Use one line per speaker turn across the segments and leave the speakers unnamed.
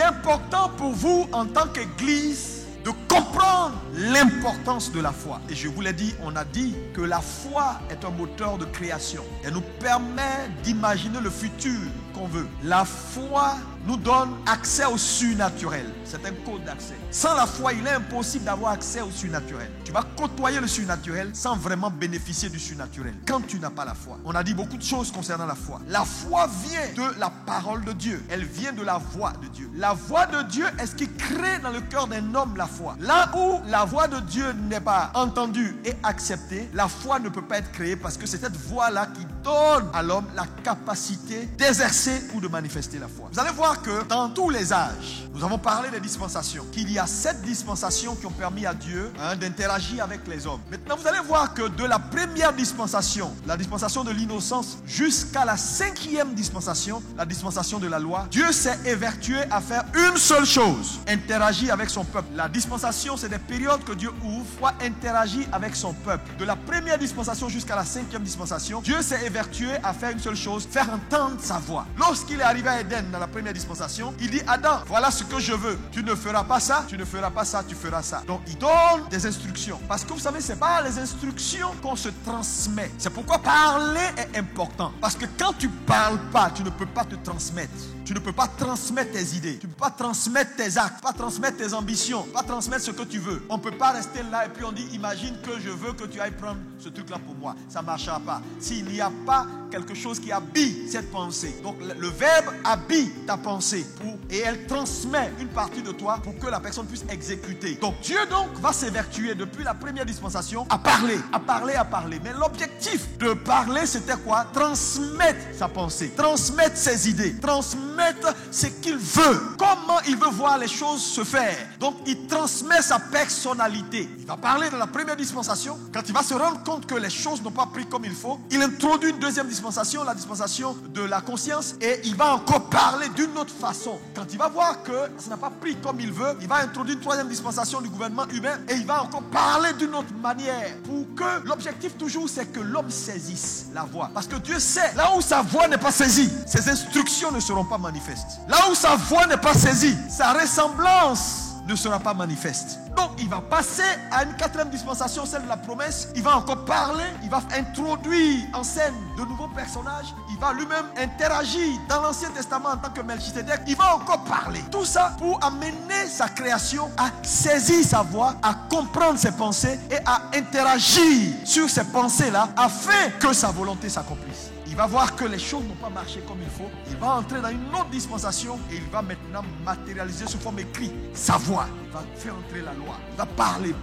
important pour vous en tant qu'Église de comprendre l'importance de la foi. Et je vous l'ai dit, on a dit que la foi est un moteur de création. Elle nous permet d'imaginer le futur qu'on veut. La foi nous donne accès au surnaturel. C'est un code d'accès. Sans la foi, il est impossible d'avoir accès au surnaturel. Tu vas côtoyer le surnaturel sans vraiment bénéficier du surnaturel. Quand tu n'as pas la foi. On a dit beaucoup de choses concernant la foi. La foi vient de la parole de Dieu. Elle vient de la voix de Dieu. La voix de Dieu est ce qui crée dans le cœur d'un homme la foi. Là où la voix de Dieu n'est pas entendue et acceptée, la foi ne peut pas être créée parce que c'est cette voix-là qui donne à l'homme la capacité d'exercer ou de manifester la foi. Vous allez voir que dans tous les âges, nous avons parlé des dispensations, qu'il y a 7 dispensations qui ont permis à Dieu d'interagir avec les hommes. Maintenant, vous allez voir que de la première dispensation, la dispensation de l'innocence, jusqu'à la 5e dispensation, la dispensation de la loi, Dieu s'est évertué à faire une seule chose, interagir avec son peuple. La dispensation, c'est des périodes que Dieu ouvre pour interagir avec son peuple. De la première dispensation jusqu'à la 5e dispensation, Dieu s'est évertué à faire une seule chose, faire entendre sa voix. Lorsqu'il est arrivé à Éden dans la première dispensation, il dit: Adam, voilà ce que je veux. Tu ne feras pas ça, tu ne feras pas ça, tu feras ça. Donc il donne des instructions. Parce que vous savez, c'est pas les instructions qu'on se transmet. C'est pourquoi parler est important. Parce que quand tu parles pas, tu ne peux pas te transmettre. Tu ne peux pas transmettre tes idées. Tu ne peux pas transmettre tes actes, pas transmettre tes ambitions, pas transmettre ce que tu veux. On ne peut pas rester là et puis on dit: imagine que je veux que tu ailles prendre ce truc-là pour moi. Ça ne marchera pas. S'il n'y a pas quelque chose qui habille cette pensée. Donc le verbe habille ta pensée et elle transmet une partie de toi pour que la personne puisse exécuter. Donc Dieu va s'évertuer depuis la première dispensation à parler, à parler, à parler. Mais l'objectif de parler, c'était quoi? Transmettre sa pensée, transmettre ses idées, transmettre ce qu'il veut, comment il veut voir les choses se faire. Donc il transmet sa personnalité. Il va parler dans la première dispensation. Quand il va se rendre compte que les choses n'ont pas pris comme il faut, il introduit une deuxième dispensation, la dispensation de la conscience, et il va encore parler d'une autre façon. Quand il va voir que ça n'a pas pris comme il veut, il va introduire une troisième dispensation du gouvernement humain et il va encore parler d'une autre manière pour que l'objectif toujours c'est que l'homme saisisse la voix. Parce que Dieu sait, là où sa voix n'est pas saisie, ses instructions ne seront pas manifestes. Là où sa voix n'est pas saisie, sa ressemblance ne sera pas manifeste. Donc il va passer à une 4e dispensation, celle de la promesse. Il va encore parler, il va introduire en scène de nouveaux personnages. Il va lui-même interagir dans l'Ancien Testament en tant que Melchisedec. Il va encore parler. Tout ça pour amener sa création à saisir sa voix, à comprendre ses pensées et à interagir sur ces pensées-là afin que sa volonté s'accomplisse. Il va voir que les choses n'ont pas marché comme il faut. Il va entrer dans une autre dispensation et il va maintenant matérialiser sous forme écrite sa voix. Il va faire entrer la loi. Il va parler.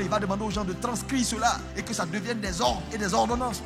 Il va demander aux gens de transcrire cela et que ça devienne des ordres et des ordonnances.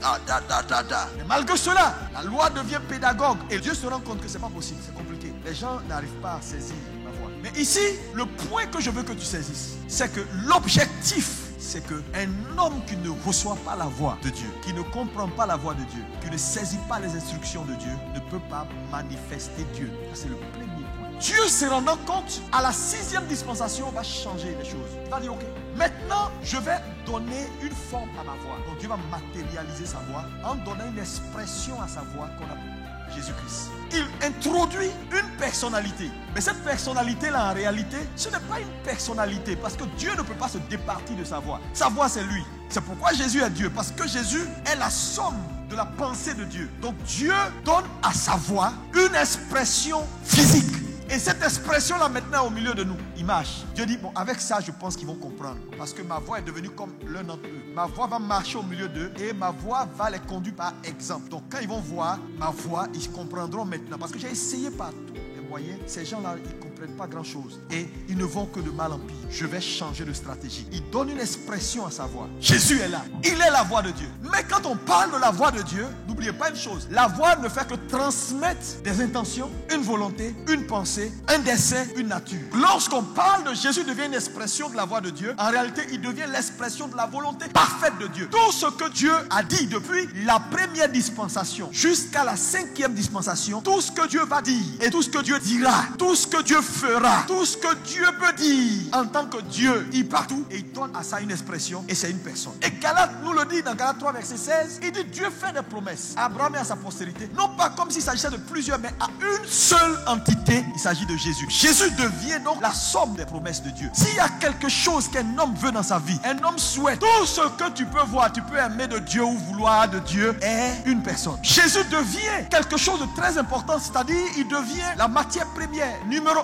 Mais malgré cela, la loi devient pédagogue et Dieu se rend compte que ce n'est pas possible, c'est compliqué. Les gens n'arrivent pas à saisir la voix. Mais ici, le point que je veux que tu saisisses, c'est que l'objectif, c'est qu'un homme qui ne reçoit pas la voix de Dieu, qui ne comprend pas la voix de Dieu, qui ne saisit pas les instructions de Dieu, ne peut pas manifester Dieu. Ça, c'est le premier point. Dieu se rendant compte, à la 6e dispensation, va changer les choses. Il va dire: ok, maintenant, je vais donner une forme à ma voix. Donc Dieu va matérialiser sa voix en donnant une expression à sa voix qu'on appelle Jésus-Christ. Il introduit une personnalité. Mais cette personnalité-là, en réalité, ce n'est pas une personnalité parce que Dieu ne peut pas se départir de sa voix. Sa voix, c'est lui. C'est pourquoi Jésus est Dieu. Parce que Jésus est la somme de la pensée de Dieu. Donc Dieu donne à sa voix une expression physique. Et cette expression-là maintenant au milieu de nous, il marche. Dieu dit: bon, avec ça, je pense qu'ils vont comprendre. Parce que ma voix est devenue comme l'un d'entre eux. Ma voix va marcher au milieu d'eux et ma voix va les conduire par exemple. Donc quand ils vont voir ma voix, ils comprendront maintenant. Parce que j'ai essayé par tous les moyens. Ces gens-là, ils ne comprennent pas grand-chose. Et ils ne vont que de mal en pire. Je vais changer de stratégie. Il donne une expression à sa voix. Jésus est là. Il est la voix de Dieu. Mais quand on parle de la voix de Dieu, n'oubliez pas une chose. La voix ne fait que transmettre des intentions, une volonté, une pensée, un dessein, une nature. Lorsqu'on parle de Jésus, devient une expression de la voix de Dieu. En réalité, il devient l'expression de la volonté parfaite de Dieu. Tout ce que Dieu a dit depuis la première dispensation jusqu'à la 5e dispensation, tout ce que Dieu va dire et tout ce que Dieu dira, tout ce que Dieu fera. Tout ce que Dieu peut dire en tant que Dieu, il partout et il donne à ça une expression et c'est une personne. Et Galates nous le dit dans Galates 3 verset 16, il dit Dieu fait des promesses à Abraham et à sa postérité, non pas comme s'il s'agissait de plusieurs, mais à une seule entité, il s'agit de Jésus. Jésus devient donc la somme des promesses de Dieu. S'il y a quelque chose qu'un homme veut dans sa vie, un homme souhaite, tout ce que tu peux voir, tu peux aimer de Dieu ou vouloir de Dieu est une personne. Jésus devient quelque chose de très important, c'est-à-dire il devient la matière première, numéro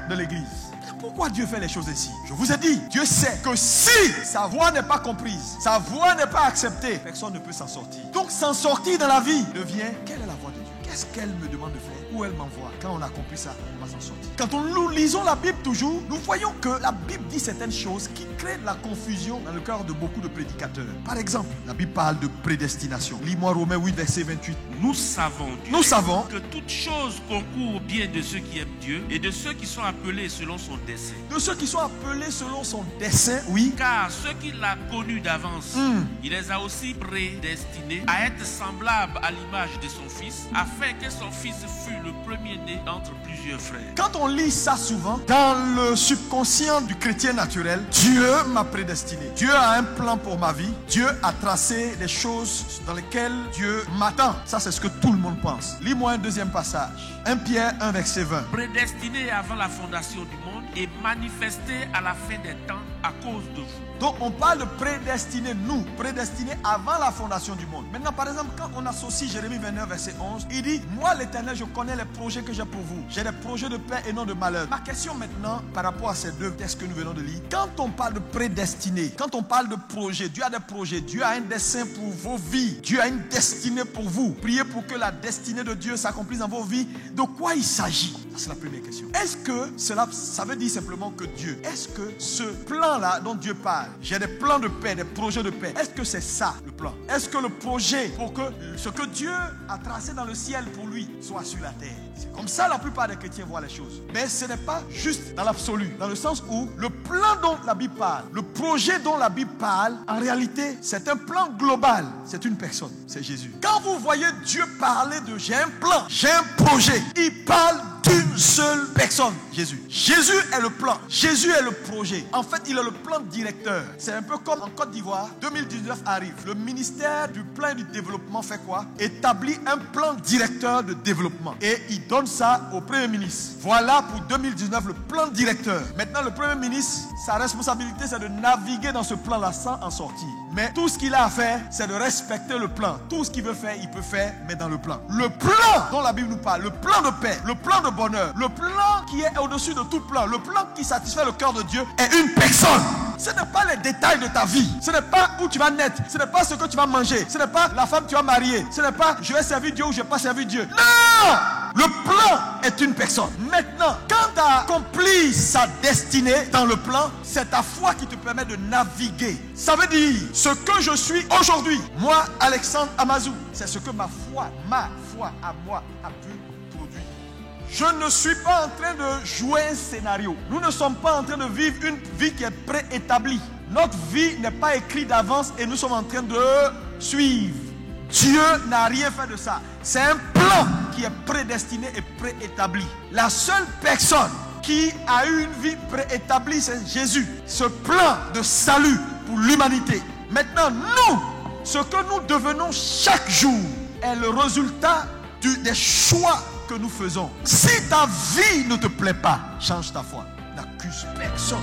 1 de l'église. Pourquoi Dieu fait les choses ainsi? Je vous ai dit, Dieu sait que si sa voix n'est pas comprise, sa voix n'est pas acceptée, personne ne peut s'en sortir. Donc s'en sortir dans la vie devient, quelle est la voix de Dieu? Qu'est-ce qu'elle me demande de faire? Où elle m'envoie? Quand on a compris ça, on va s'en sortir. Quand nous lisons la Bible toujours, nous voyons que la Bible dit certaines choses qui créent de la confusion dans le cœur de beaucoup de prédicateurs. Par exemple, la Bible parle de prédestination. Lis-moi Romains 8, verset 28.
Nous savons que toute chose concourt au bien de ceux qui aiment Dieu et de ceux qui sont appelés selon son dessein.
De ceux qui sont appelés selon son dessein, oui.
Car ceux qu'il a connus d'avance, il les a aussi prédestinés à être semblables à l'image de son Fils, afin que son Fils fût le premier-né d'entre plusieurs frères.
Quand on lit ça souvent, dans le subconscient du chrétien naturel, Dieu m'a prédestiné. Dieu a un plan pour ma vie. Dieu a tracé des choses dans lesquelles Dieu m'attend. Ça, c'est ce que tout le monde pense. Lis-moi un deuxième passage. 1 Pierre 1, verset 20.
Prédestiné avant la fondation du monde et manifesté à la fin des temps à cause de vous.
Donc on parle de prédestiné, nous, prédestiné avant la fondation du monde. Maintenant par exemple, quand on associe Jérémie 29 verset 11, il dit, moi l'Éternel, je connais les projets que j'ai pour vous. J'ai des projets de paix et non de malheur. Ma question maintenant, par rapport à ces deux textes que nous venons de lire, quand on parle de prédestiné, quand on parle de projet, Dieu a des projets, Dieu a un dessein pour vos vies, Dieu a une destinée pour vous. Priez pour que la destinée de Dieu s'accomplisse dans vos vies. De quoi il s'agit? C'est la première question. Est-ce que ça veut dire simplement que Dieu, est-ce que ce plan-là dont Dieu parle, j'ai des plans de paix, des projets de paix, est-ce que c'est ça le plan? Est-ce que le projet pour que ce que Dieu a tracé dans le ciel pour lui soit sur la terre? C'est comme ça la plupart des chrétiens voient les choses. Mais ce n'est pas juste dans l'absolu, dans le sens où le plan dont la Bible parle, le projet dont la Bible parle, en réalité c'est un plan global, c'est une personne, c'est Jésus. Quand vous voyez Dieu parler de j'ai un plan, j'ai un projet, il parle d'une seule personne, Jésus. Jésus est le plan, Jésus est le projet. En fait, il est le plan directeur. C'est un peu comme en Côte d'Ivoire, 2019 arrive. Le ministère du plan et du développement fait quoi? Établit un plan directeur de développement. Et il donne ça au Premier ministre. Voilà pour 2019 le plan directeur. Maintenant, le Premier ministre, sa responsabilité, c'est de naviguer dans ce plan-là sans en sortir. Mais tout ce qu'il a à faire, c'est de respecter le plan. Tout ce qu'il veut faire, il peut faire, mais dans le plan. Le plan dont la Bible nous parle, le plan de paix, le plan de bonheur, le plan qui est au-dessus de tout plan, le plan qui satisfait le cœur de Dieu est une personne. Ce n'est pas les détails de ta vie. Ce n'est pas où tu vas naître. Ce n'est pas ce que tu vas manger. Ce n'est pas la femme que tu vas marier. Ce n'est pas je vais servir Dieu ou je ne vais pas servir Dieu. Non! Le plan est une personne. Maintenant, quand tu as accompli sa destinée dans le plan, c'est ta foi qui te permet de naviguer. Ça veut dire, ce que je suis aujourd'hui, moi, Alexandre Amazou, c'est ce que ma foi à moi a pu produire. Je ne suis pas en train de jouer un scénario. Nous ne sommes pas en train de vivre une vie qui est préétablie. Notre vie n'est pas écrite d'avance et nous sommes en train de suivre. Dieu n'a rien fait de ça. C'est un plan qui est prédestiné et préétabli. La seule personne qui a eu une vie préétablie, c'est Jésus. Ce plan de salut pour l'humanité. Maintenant, nous, ce que nous devenons chaque jour est le résultat des choix que nous faisons. Si ta vie ne te plaît pas, change ta foi. N'accuse personne.